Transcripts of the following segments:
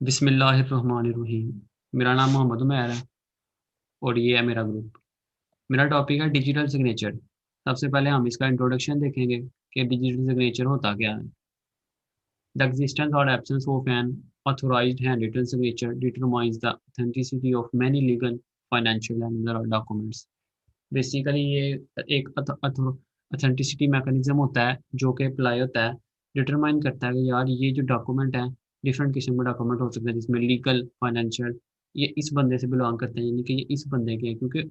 बिस्मिल्लाहिर्रहमानिर्रहीम। मेरा नाम मोहम्मद उमैर है और ये है मेरा ग्रुप। मेरा टॉपिक है डिजिटल सिग्नेचर। सबसे पहले हम इसका इंट्रोडक्शन देखेंगे कि डिजिटल सिग्नेचर होता क्या है। द एक्जिस्टेंस और absence of an authorized handwritten signature determines the authenticity of many legal, financial and other documents. Basically ये एक अथेंटिसिटी मैकेनिज्म होता है जो कि अप्लाई होता है, डिटरमाइन करता है कि यार ये जो डॉक्यूमेंट है, डिफरेंट किस्म के डॉक्यूमेंट हो सकते हैं जिसमें लीगल, फाइनेंशियल, ये इस बंदे से बिलोंग करते हैं, यानी कि ये इस बंदे के हैं, क्योंकि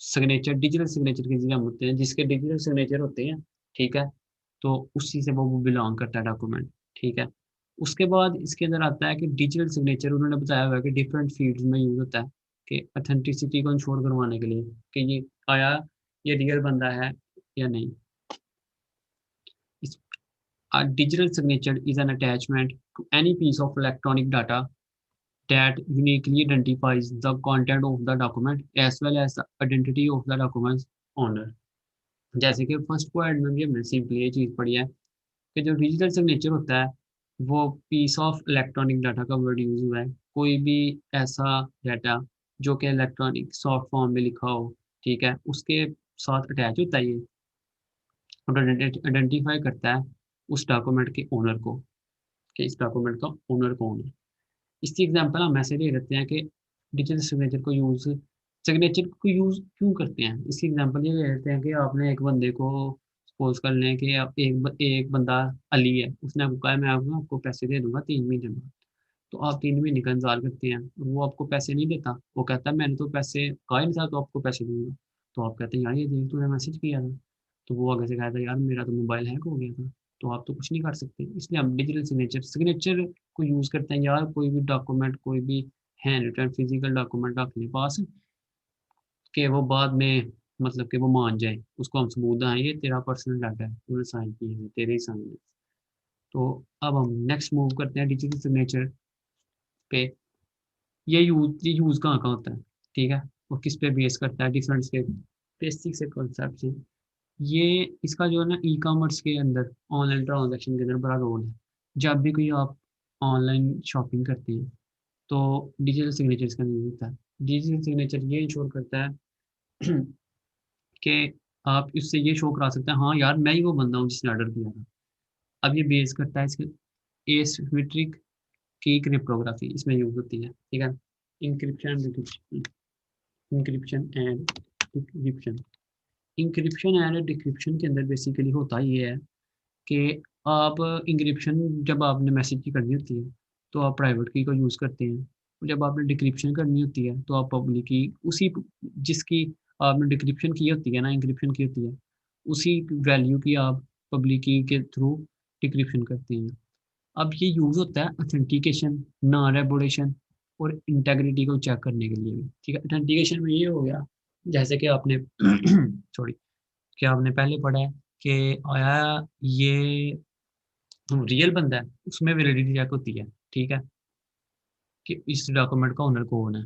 सिग्नेचर डिजिटल सिग्नेचर के एग्जाम होते हैं, जिसके डिजिटल सिग्नेचर होते हैं, ठीक है, तो उसी से वो बिलोंग करता है डॉक्यूमेंट, ठीक है। उसके बाद इसके अंदर आता है कि डिजिटल सिग्नेचर उन्होंने बताया हुआ है कि डिफरेंट फील्ड्स में यूज होता है, कि अथेंटिसिटी को इंश्योर करवाने के लिए कि ये आया, ये रियल बंदा है या नहीं। इस A digital signature is an attachment to any piece of electronic data that uniquely identifies the content of the document as well as the identity of the document's owner. जैसे कि फर्स्ट पॉइंट में भी हमने simply ये चीज़ पढ़ी है कि जो डिजिटल सिग्नेचर होता है वो पीस ऑफ इलेक्ट्रॉनिक डाटा का वर्ड यूज हुआ है, कोई भी ऐसा डाटा जो कि इलेक्ट्रॉनिक सॉफ्ट फॉर्म में लिखा हो, ठीक है, उसके साथ अटैच होता है ये और आइडेंटिफाई करता है उस डॉक्यूमेंट के ओनर को, कि इस डॉक्यूमेंट का ओनर कौन है। इसकी एग्जांपल हम ऐसे दे देते हैं कि डिजिटल सिग्नेचर को यूज़ क्यों करते हैं। इसकी एग्जांपल ये दे देते हैं कि आपने एक बंदे को, सपोज कर लें कि आप एक बंदा अली है, उसने आपको कहा मैं आपको पैसे दे दूंगा 3 महीने बाद। तो आप 3 महीने का इंतजार करते हैं और वो आपको पैसे नहीं देता, वो कहता है मैंने तो पैसे कहा ही नहीं था तो आपको पैसे दूंगा। तो आप कहते हैं यार ये देख तूने मैसेज किया था, तो वो आगे से कहता है यार मेरा तो मोबाइल हैक हो गया था। तो आप तो कुछ नहीं कर सकते, इसलिए हम डिजिटल सिग्नेचर को यूज़ करते हैं। यार कोई भी डॉक्यूमेंट, कोई भी हैंड रिटन फिजिकल डॉक्यूमेंट अपने पास, कि वो बाद में मतलब कि वो मान जाए, उसको हम सबूत दें ये तेरा पर्सनल डाटा है, तूने साइन किए हैं, तेरे ही साइन है। तो अब हम नेक्स्ट मूव करते हैं डिजिटल सिग्नेचर पे। ये यूज़ कहाँ कहाँ होता है, ठीक है, और किस पे बेस करता है, डिफरेंट के बेसिक से कॉन्सेप्ट से। ये इसका जो है ना, ई कॉमर्स के अंदर, ऑनलाइन ट्रांजैक्शन के अंदर बड़ा रोल है। जब भी कोई आप ऑनलाइन शॉपिंग करते हैं तो डिजिटल सिग्नेचर का यूज होता है। डिजिटल सिग्नेचर ये इंश्योर करता है कि आप इससे ये शो करा सकते हैं हाँ यार मैं ही वो बंदा हूँ जिसने ऑर्डर किया था। अब ये बेस करता है इसके एसिमेट्रिक की क्रिप्टोग्राफी इसमें यूज होती है, ठीक है। Encryption encryption and decryption. Encryption and decryption के अंदर बेसिकली होता ये है कि आप इंक्रिप्शन जब आपने मैसेज की करनी होती है तो आप प्राइवेट की को यूज़ करते हैं, और जब आपने डिक्रिप्शन करनी होती है तो आप पब्लिक की, उसी जिसकी आपने डिक्रिप्शन की होती है ना, इंक्रिप्शन की होती है, उसी वैल्यू की आप पब्लिक की के थ्रू डिक्रिप्शन करते हैं। अब ये यूज़ होता है ऑथेंटिकेशन, नॉन रेपुटेशन और इंटेग्रिटी को चेक करने के लिए भी, ठीक है। ऑथेंटिकेशन में ये हो गया जैसे कि आपने सॉरी, कि आपने पहले पढ़ा है कि आया ये रियल बंदा है, उसमें वैलिडिटी चेक होती है, ठीक है, कि इस डॉक्यूमेंट का ओनर कौन है।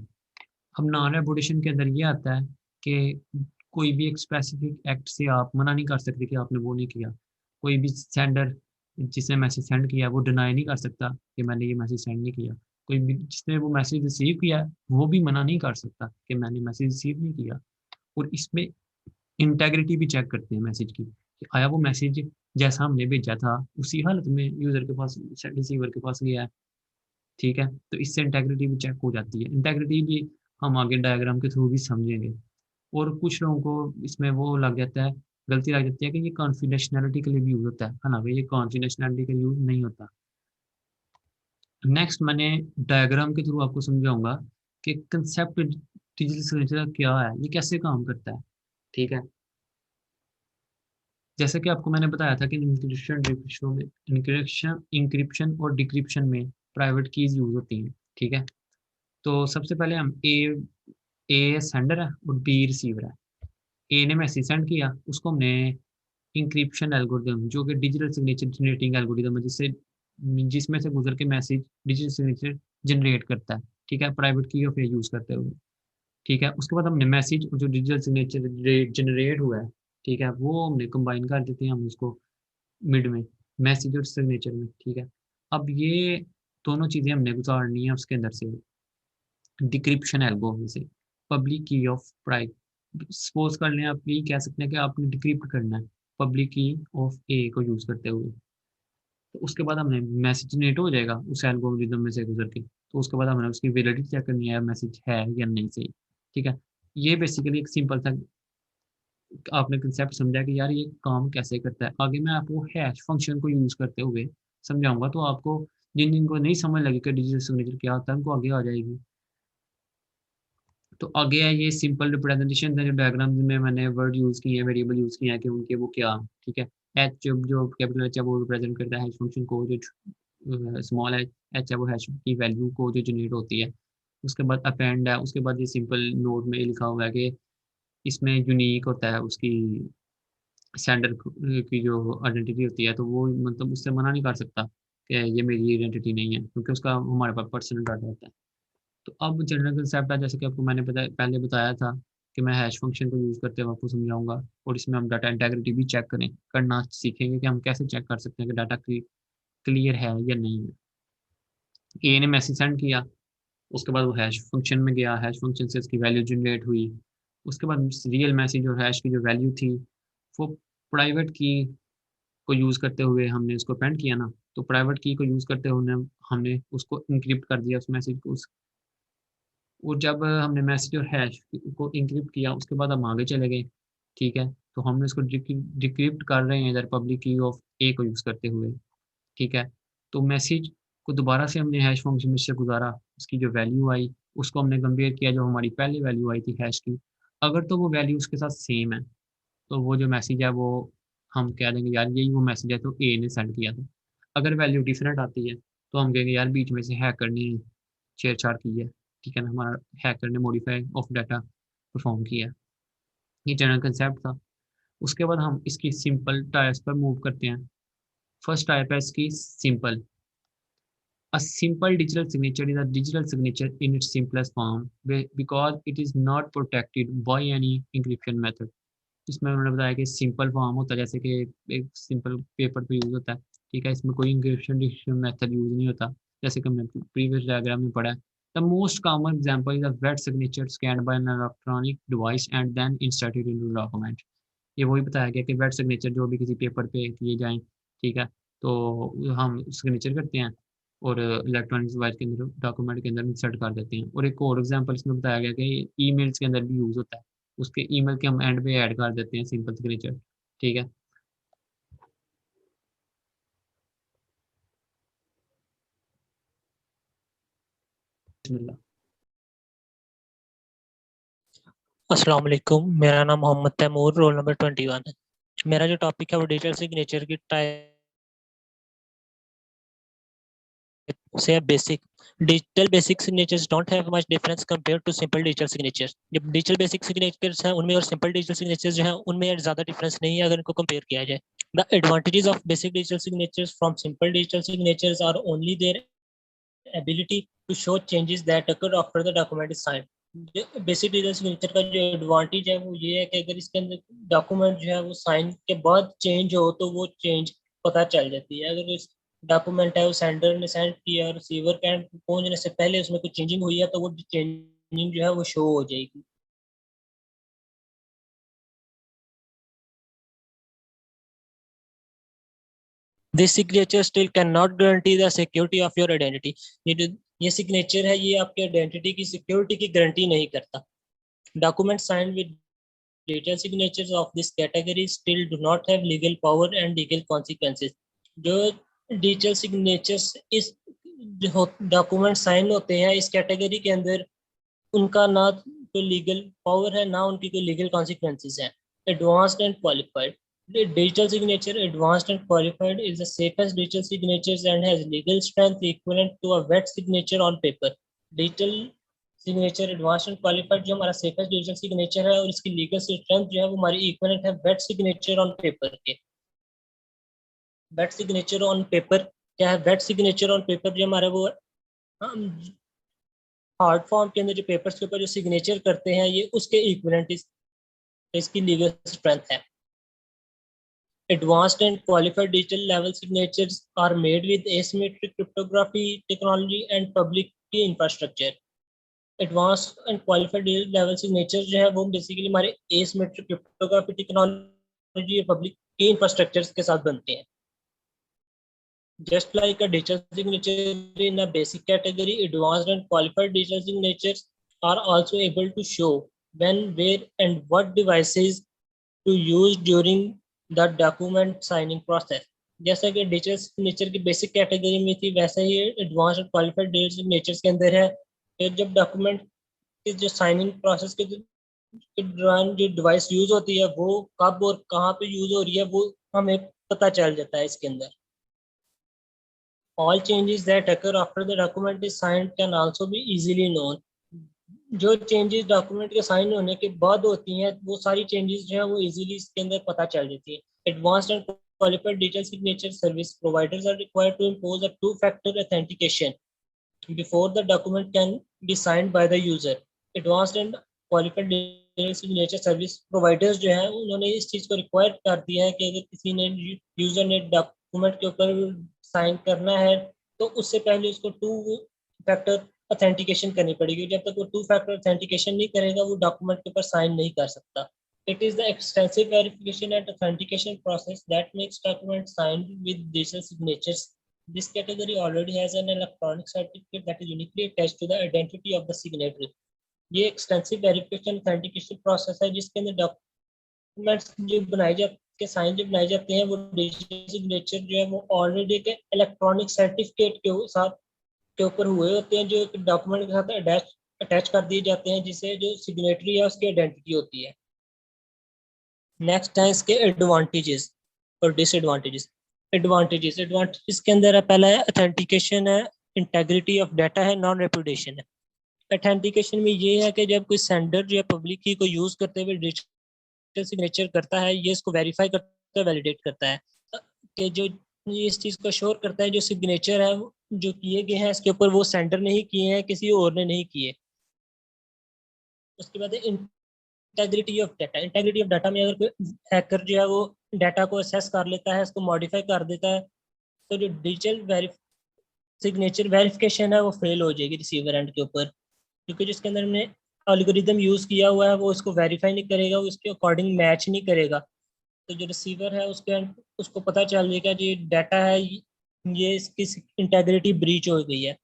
अब नॉन रेपुटेशन के अंदर ये आता है कि कोई भी एक स्पेसिफिक एक्ट से आप मना नहीं कर सकते कि आपने वो नहीं किया। कोई भी सेंडर जिसने मैसेज सेंड किया वो डिनाई नहीं कर सकता कि मैंने ये मैसेज सेंड नहीं किया। कोई भी जिसने वो मैसेज रिसीव किया वो भी मना नहीं कर सकता कि मैंने मैसेज रिसीव नहीं किया। और इसमें इंटेग्रिटी भी चेक करते हैं मैसेज की, कि आया वो मैसेज जैसा हमने भेजा था उसी हालत में यूजर के पास, रिसीवर के पास गया है, ठीक है। तो इससे इंटेग्रिटी भी चेक हो जाती है। इंटेग्रिटी भी हम आगे डायग्राम के थ्रू भी समझेंगे। और कुछ लोगों को इसमें वो लग जाता है, गलती लग जाती है कि ये कॉन्फिडेंशियलिटी के लिए भी यूज होता है, हालांकि ये कॉन्फिडेंशियलिटी के लिए यूज नहीं होता। नेक्स्ट मैंने डायग्राम के थ्रू आपको समझाऊंगा कि कंसेप्ट डिजिटल सिग्नेचर क्या है, ये कैसे काम करता है, ठीक है। जैसे कि आपको मैंने बताया था कि इंक्रिप्शन डिक्रिप्शन में, इंक्रिप्शन और डिक्रिप्शन में प्राइवेट कीज यूज होती हैं, ठीक है। तो सबसे पहले हम ए सेंडर है और बी रिसीवर है। ए ने मैसेज सेंड किया, उसको हमने इंक्रिप्शन एल्गोरिदम जो कि डिजिटल सिग्नेचर जनरेटिंग एल्गोरिदम है, जिससे जिसमें से गुजर के मैसेज डिजिटल सिग्नेचर जनरेट करता है, ठीक है, प्राइवेट की ऑफ यूज करते हुए, ठीक है। उसके बाद हमने मैसेज जो डिजिटल सिग्नेचर जनरेट हुआ है, ठीक है, वो हमने कंबाइन कर देते हैं हम उसको मिड में, मैसेज और सिग्नेचर में, ठीक है। अब ये दोनों चीज़ें हमने गुजारनी है उसके अंदर से, डिक्रिप्शन एल्गोरिथम से। पब्लिक की ऑफ प्राइवेट, सपोज कर लें आप ये कह सकते हैं कि आपने डिक्रिप्ट करना है पब्लिक की ऑफ ए को यूज़ करते हुए, तो उसके बाद हमने मैसेज जनरेट हो जाएगा उस एल्गोरिदम में से गुजर के, तो उसके बाद हमने उसकी वैलिडिटी चेक करनी है मैसेज है या नहीं सही। ठीक है, ये बेसिकली एक सिंपल सा आपने कंसेप्ट समझा कि यार ये काम कैसे करता है। आगे मैं आपको हैश फंक्शन को यूज़ करते हुए समझाऊंगा, तो आपको जिन जिनको नहीं समझ लगी कि डिजिटल सिग्नेचर क्या होता है उनको आगे आ जाएगी। तो आगे है ये सिंपल रिप्रेजेंटेशन है, जो डायग्राम में मैंने वर्ड यूज़ किए हैं, वेरिएबल यूज़ किए हैं कि उनके वो क्या, ठीक है। एच जो कैपिटल एच है वो रिप्रेजेंट करता है हैश फंक्शन को, जो स्मॉल एच है वो हैश की वैल्यू को जो जनरेट होती है। उसके बाद अपेंड है, उसके बाद ये सिंपल नोट में लिखा हुआ है कि इसमें यूनिक होता है उसकी सेंडर की जो आइडेंटिटी होती है, तो वो मतलब उससे मना नहीं कर सकता कि ये मेरी आइडेंटिटी नहीं है, क्योंकि उसका हमारे पास पर्सनल डाटा होता है। तो अब जनरल कंसेप्ट है, जैसे कि आपको मैंने पहले बताया था कि मैं हैश फंक्शन को यूज़ करते हुए आपको समझाऊंगा, और इसमें हम डाटा इंटेग्रिटी भी चेक करना सीखेंगे कि हम कैसे चेक कर सकते हैं कि डाटा क्लियर है या नहीं है। ए ने मैसेज सेंड किया, उसके बाद वो हैश फंक्शन में गया, हैश फंक्शन से उसकी वैल्यू जनरेट हुई। उसके बाद रियल मैसेज और हैश की जो वैल्यू थी वो प्राइवेट की को यूज़ करते हुए हमने उसको पेंट किया ना, तो प्राइवेट की को यूज़ करते हुए हमने उसको इंक्रिप्ट कर दिया उस मैसेज को। और जब हमने मैसेज और हैश को इंक्रिप्ट किया उसके बाद हम आगे चले गए, ठीक है। तो हमने इसको डिक्रिप्ट कर रहे हैं इधर पब्लिक की ऑफ ए को यूज़ करते हुए, ठीक है। तो मैसेज को दोबारा से हमने हैश फंक्शन में से गुजारा, उसकी जो वैल्यू आई उसको हमने कंपेयर किया जो हमारी पहले वैल्यू आई थी हैश की। अगर तो वो वैल्यू उसके साथ सेम है, तो वो जो मैसेज है वो हम कह देंगे यार यही वो मैसेज है तो ए ने सेंड किया था। अगर वैल्यू डिफरेंट आती है तो हम कहेंगे यार बीच में से हैकर ने छेड़छाड़ की है, ठीक है ना, हमारा हैकर ने मॉडिफाई ऑफ डाटा परफॉर्म किया है। ये जनरल कंसेप्ट था। उसके बाद हम इसकी सिंपल टाइप्स पर मूव करते हैं। फर्स्ट टाइप है इसकी simple. A simple digital signature is a digital signature in its simplest form because it is not protected by any encryption method. इसमें उन्होंने बताया कि सिंपल फॉर्म होता है, जैसे कि एक सिंपल पेपर पे यूज़ होता है, ठीक है। इसमें कोई इंक्रिप्शन मेथड यूज़ नहीं होता, जैसे कि हमने प्रीवियस डायग्राम में पढ़ा है। The most common example is a wet signature scanned by an electronic device and then inserted into document. ये वही बताया गया कि वेट सिग्नेचर जो भी किसी पेपर पे किए जाएँ, ठीक है, तो हम सिग्नेचर करते हैं और इलेक्ट्रॉनिक डिवाइस के अंदर डॉक्यूमेंट के अंदर इंसर्ट कर देते हैं। और एक और एग्जांपल इसमें बताया गया कि ईमेल्स के अंदर भी यूज़ होता है, उसके ईमेल के हम एंड पे ऐड कर देते हैं सिंपल सिग्नेचर, ठीक है। बिस्मिल्लाह। अस्सलाम वालेकुम, मेरा नाम मोहम्मद तैमूर, रोल नंबर 21 है। मेरा जो टॉपिक है वो डिजिटल सिग्नेचर की टाइप से है basic. Digital basic signatures don't have much difference compare to simple digital signatures. जब डिजिटल बेसिक सिग्नेचर्स हैं उनमें और सिंपल डिजिटल सिग्नेचर्स जो हैं उनमें ज़्यादा डिफरेंस नहीं है अगर इनको कंपेयर किया जाए। The advantages of basic digital signatures from simple digital signatures are only their ability to show changes that occur after the document is signed. Basic digital signature का जो एडवांटेज है वो ये है कि अगर इसके अंदर डॉक्यूमेंट जो है वो साइन के बाद चेंज हो तो वो चेंज पता चल जाती है। अगर इस डॉक्यूमेंट है वो सेंडर ने सेंड किया और रिसीवर के एंड पहुंचने से पहले उसमें कुछ चेंजिंग हुई है तो वो चेंजिंग जो है वो शो हो जाएगी। This signature still can not guarantee the security of your identity. ये सिग्नेचर है ये आपकी आइडेंटिटी की सिक्योरिटी की गारंटी नहीं करता। Document sign with digital signatures of this category still do not have legal power and legal consequences। जो digital signatures इस डॉक्यूमेंट साइन होते हैं इस कैटेगरी के अंदर उनका ना तो लीगल पावर है ना उनकी कोई लीगल कॉन्सिक्वेंसेज है। Advanced and qualified digital signature advanced and qualified is the safest digital signatures and has legal strength equivalent to a wet signature on paper। digital signature advance and qualified जो हमारा safest digital signature है और इसकी legal strength जो है वो हमारी equivalent है वेट सिग्नेचर ऑन पेपर के। वेट सिग्नेचर ऑन पेपर क्या है? वेट सिग्नेचर ऑन पेपर जो हमारा वो हार्ड फॉर्म के अंदर जो पेपर्स के ऊपर जो सिग्नेचर करते हैं ये उसके इक्विवेलेंट इसकी लीगल स्ट्रेंथ है। Advanced and qualified digital level signatures are made with asymmetric cryptography technology and public key infrastructure. Advanced and qualified digital level signatures जो है वो बेसिकली हमारे asymmetric cryptography technology और public key infrastructures के साथ बनते हैं. Just like a digital signature in a basic category, advanced and qualified digital signatures are also able to show when, where, and what devices to use during the document signing process. जैसा कि digital signature की basic category में थी वैसा ही advance और qualified digital signatures के अंदर है कि जब डॉक्यूमेंट की जो साइनिंग प्रोसेस के दौरान जो डिवाइस यूज होती है वो कब और कहाँ पे यूज हो रही है वो हमें पता चल जाता है इसके अंदर. All changes that occur after the document is signed can also be easily known. जो चेंजेस डॉक्यूमेंट के साइन होने के बाद होती हैं वो सारी चेंजेस जो है वो इजीली इसके अंदर पता चल जाती है. Advanced and qualified digital signature service providers are required to impose a two factor authentication before the document can be signed by the user. Advanced and qualified digital signature service providers जो है उन्होंने इस चीज को require कर दिया है कि अगर किसी ने यूजर ने डॉक्यूमेंट के ऊपर साइन करना है तो उससे पहले उसको टू फैक्टर ऑथेंटिकेशन करनी पड़ेगी. जब तक वो टू फैक्टर ऑथेंटिकेशन नहीं करेगा वो डॉक्यूमेंट के ऊपर साइन नहीं कर सकता. It is the extensive verification and authentication process that makes documents signed with digital signatures. This category already has an electronic certificate that is uniquely attached to the identity of the signatory. ये extensive verification authentication process है जिसके अंदर documents जो बनाए जाते sign जो बनाए जाते हैं वो डिजिटल सिग्नेचर जो है वो ऑलरेडी के इलेक्ट्रॉनिक सर्टिफिकेट के साथ के ऊपर हुए होते हैं जो डॉक्यूमेंट के साथ अटैच कर दिए जाते हैं जिसे जो सिग्नेटरी है उसकी आइडेंटिटी होती है. नेक्स्ट है इसके एडवांटेजेस और डिसएडवांटेजेस. एडवांटेजेस के अंदर है पहला है ऑथेंटिकेशन है, इंटेग्रिटी ऑफ डाटा है, नॉन रेपुटेशन है. ऑथेंटिकेशन में ये है कि जब कोई सेंडर या पब्लिक की को यूज करते हुए डिजिटल सिग्नेचर करता है ये इसको वेरीफाई करता है, वैलिडेट करता है कि जो ये इस चीज को श्योर करता है जो सिग्नेचर है जो किए गए हैं इसके ऊपर वो सेंडर नहीं किए हैं, किसी और ने नहीं किए. उसके बाद integrity of data. Integrity of data में अगर कोई हैकर जो है वो डाटा को असेस कर लेता है, उसको मॉडिफाई कर देता है तो जो डिजिटल सिग्नेचर वेरिफिकेशन है वो फेल हो जाएगी रिसीवर एंड के ऊपर क्योंकि जिसके अंदर हमने एल्गोरिदम यूज किया हुआ है वो इसको वेरीफाई नहीं करेगा, वो इसके अकॉर्डिंग मैच नहीं करेगा. तो जो रिसीवर है उसको पता चल जाएगा जो डाटा है ये इसकी इंटेग्रिटी ब्रीच हो गई है,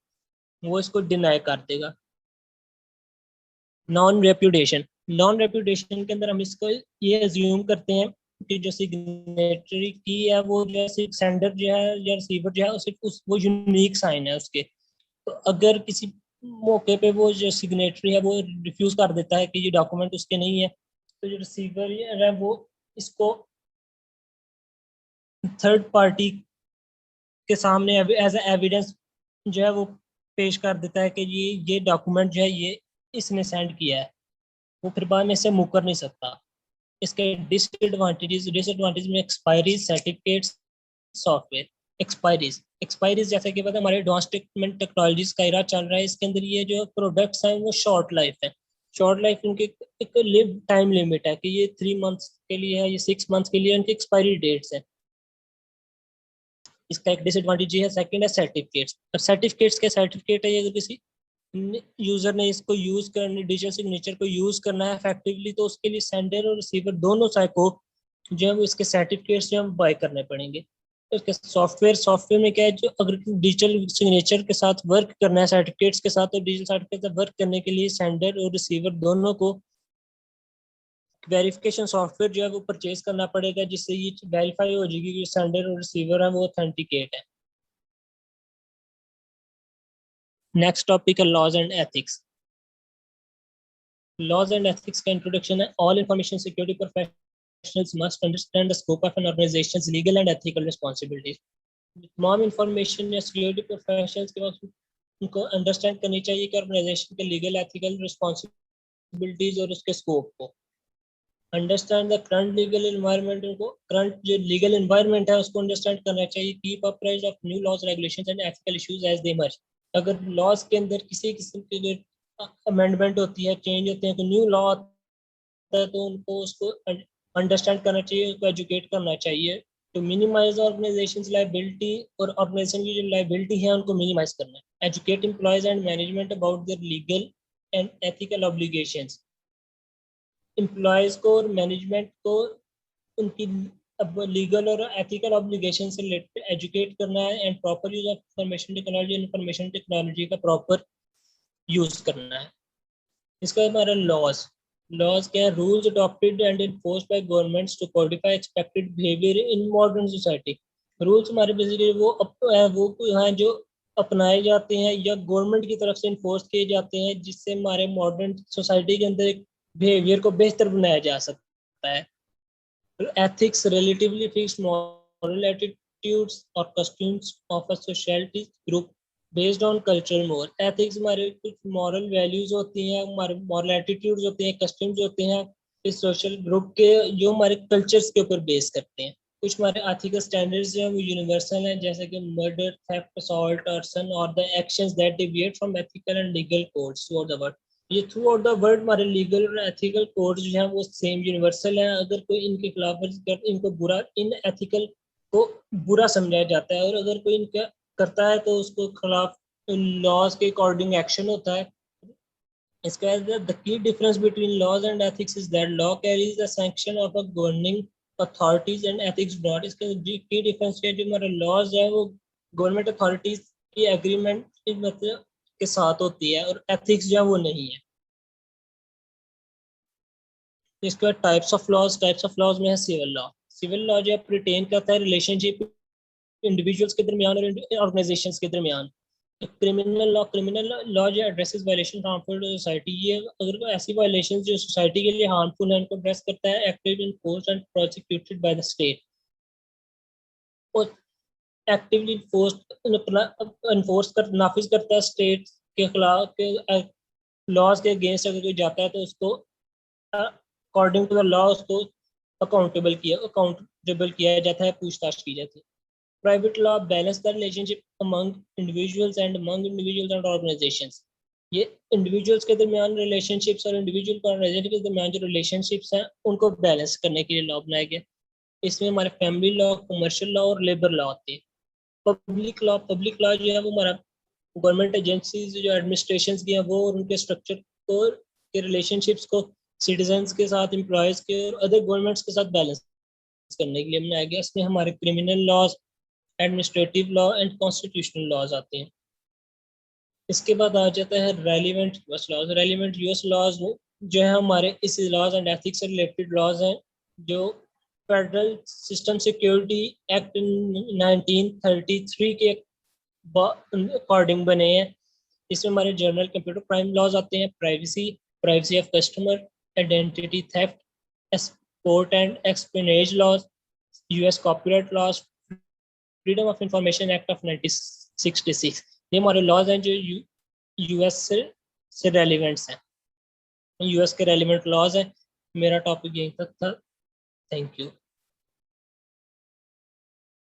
वो इसको डिनाई कर देगा. Non reputation. नॉन रेप्यूटेशन के अंदर हम इसको ये अज्यूम करते हैं कि जो सिग्नेटरी की है वो जैसे सेंडर जो है या रिसीवर जो है वो यूनिक साइन है उसके. तो अगर किसी मौके पे वो जो सिग्नेटरी है वो रिफ्यूज कर देता है कि ये डॉक्यूमेंट उसके नहीं है तो जो रिसीवर है वो इसको थर्ड पार्टी के सामने एज एविडेंस जो है वो पेश कर देता है कि ये डॉक्यूमेंट जो है ये इसने सेंड किया है, वो फिर बाद में इससे मुकर नहीं सकता. इसके डिसएडवांटेज में एक्सपायरी सर्टिफिकेट्स सॉफ्टवेयर. एक्सपायरीज जैसे कि पता हमारे एडवांस ट्रीटमेंट टेक्नोलॉजीज का एरा चल रहा है इसके अंदर ये जो प्रोडक्ट्स हैं वो शॉर्ट लाइफ है. शॉर्ट लाइफ उनके एक टाइम लिमिट है कि ये 3 मंथ्स के लिए है, ये 6 मंथ्स के लिए उनकी एक्सपायरी डेट्स है. इसका एक डिसएडवांटेज है. सेकंड है सर्टिफिकेट्स. अब सर्टिफिकेट है अगर किसी यूजर ने इसको यूज करने डिजिटल सिग्नेचर को यूज करना है इफेक्टिवली तो उसके लिए सेंडर और रिसीवर दोनों साइड को जो है वो इसके सर्टिफिकेट्स जो हम बाय करने पड़ेंगे. तो इसके सॉफ्टवेयर में क्या है जो अगर डिजिटल सिग्नेचर के साथ वर्क करना है सर्टिफिकेट्स के साथ तो डिजिटल सर्टिफिकेट से वर्क करने के लिए सेंडर और रिसीवर दोनों को वेरिफिकेशन सॉफ्टवेयर जो है वो परचेज करना पड़ेगा जिससे ये वेरीफाई हो जाएगी कि सेंडर और रिसीवर है वो ऑथेंटिकेट है. नेक्स्ट टॉपिक है laws and ethics. Laws and ethics का इंट्रोडक्शन है. All information security professionals must understand the scope of an organization's legal and ethical responsibilities. तमाम इंफॉर्मेशन या सिक्योरिटी प्रोफेशनल्स के पास उनको अंडरस्टैंड करनी चाहिए कि ऑर्गेनाइजेशन के लीगल एथिकल रिस्पांसिबिलिटीज और उसके स्कोप को. Understand the current legal environment. उनको करंट जो लीगल एनवायरनमेंट है उसको अंडरस्टैंड करना चाहिए. Keep apprised of new laws regulations and ethical issues as they emerge. अगर लॉज के अंदर किसी किस्म की अमेंडमेंट होती है, चेंज होते हैं, तो न्यू लॉ है तो उनको उसको अंडरस्टैंड करना चाहिए, उसको एजुकेट करना चाहिए टू मिनिमाइज ऑर्गेनाइजेशंस लायबिलिटी, और ऑर्गेनाइजेशन की जो लायबिलिटी है उनको मिनिमाइज करना है। Educate employees and management about their legal and ethical obligations, employees को और मैनेजमेंट को उनकी अब लीगल और एथिकल ऑब्लिगेशन से रिलेटेड एजुकेट करना है। And proper use of information technology का प्रॉपर यूज करना है। इसका हमारा लॉज क्या है? Rules adopted and enforced by governments to codify expected behaviour in modern society. Rules हमारे बेसिकली वो हैं जो अपनाए जाते हैं या गवर्नमेंट की तरफ से इन्फोर्स किए जाते हैं, जिससे हमारे मॉडर्न सोसाइटी के अंदर एक बिहेवियर को बेहतर बनाया जा सकता है। Ethics relatively fixed moral attitudes or customs of a society group based on cultural norms. Ethics हमारे कुछ moral values होती हैं, हमारे moral attitudes होते हैं, customs होते हैं इस social group के, जो हमारे cultures के ऊपर base करते हैं। कुछ हमारे ethical standards जो हैं वो universal हैं, जैसे कि murder, theft, assault, arson or the actions that deviate from ethical and legal codes throughout the world. ये थ्रू आउट द वर्ल्ड हमारे लीगल और एथिकल कोड जो है वो सेम यूनिवर्सल है। अगर कोई इनके खिलाफ इनको बुरा, इन एथिकल को बुरा समझा जाता है, और अगर कोई इनका करता है तो उसको खिलाफ लॉज के अकॉर्डिंग एक्शन होता है। इसके बाद the key difference between laws and ethics is that law carries the sanction of a governing authorities and ethics not. इसका की डिफरेंस है, जो हमारे लॉज है वो गवर्नमेंट अथॉरिटीज की एग्रीमेंट मतलब के साथ होती है, और एथिक्स जो है वो नहीं है। इसके बाद टाइप्स ऑफ लॉज में है सिविल लॉ जो प्रिटेन करता है रिलेशनशिप इंडिविजुअल्स के दरमियान और ऑर्गेनाइजेशंस के दरमियान। क्रिमिनल लॉ जो addresses violation harmful to society, ये अगर कोई ऐसी वायलेशन जो सोसाइटी के लिए हार्मफुल है उनको एड्रेस करता है। Active enforced and prosecuted by the state, और एक्टिवली नाफिज करता है स्टेट के खिलाफ के लॉज के अगेंस्ट। अगर कोई जाता है तो उसको अकॉर्डिंग टू द लॉ उसको अकाउंटेबल किया जाता है, पूछताछ की जाती है। Private law balance the relationship among individuals and organisations. ये इंडिविजुअल्स के दरमियान रिलेशनशिप्स और इंडिविजुअल ऑर्गेनाइजेशन के दरमियान जो रिलेशनशिप्स हैं उनको बैलेंस करने के लिए लॉ बनाया गया। इसमें हमारे फैमिली लॉ, कमर्शियल लॉ और लेबर लॉ आते हैं। पब्लिक लॉ जो है वो हमारा गवर्नमेंट एजेंसीज जो एडमिनिस्ट्रेशंस की हैं वो और उनके स्ट्रक्चर को के रिलेशनशिप्स को सिटीजन्स के साथ, एम्प्लॉयज के और अदर गवर्नमेंट्स के साथ बैलेंस करने के लिए बनाया गया। इसमें हमारे criminal laws, administrative law and constitutional laws आते हैं। इसके बाद आ जाता है relevant US laws. Relevant US laws जो है हमारे इस लॉज एंड एथिक्स से रिलेटेड लॉज हैं, जो फेडरल सिस्टम सिक्योरिटी एक्ट 1933 के अकॉर्डिंग बने हैं। इसमें हमारे जनरल कंप्यूटर क्राइम लॉज आते हैं, privacy of customer, identity theft, export and espionage laws, US copyright laws, freedom of information act of 1966। ये हमारे लॉज हैं जो यूएस से रेलिवेंट्स हैं, यूएस के रेलिवेंट लॉज हैं। मेरा टॉपिक यहीं तक था। Thank you.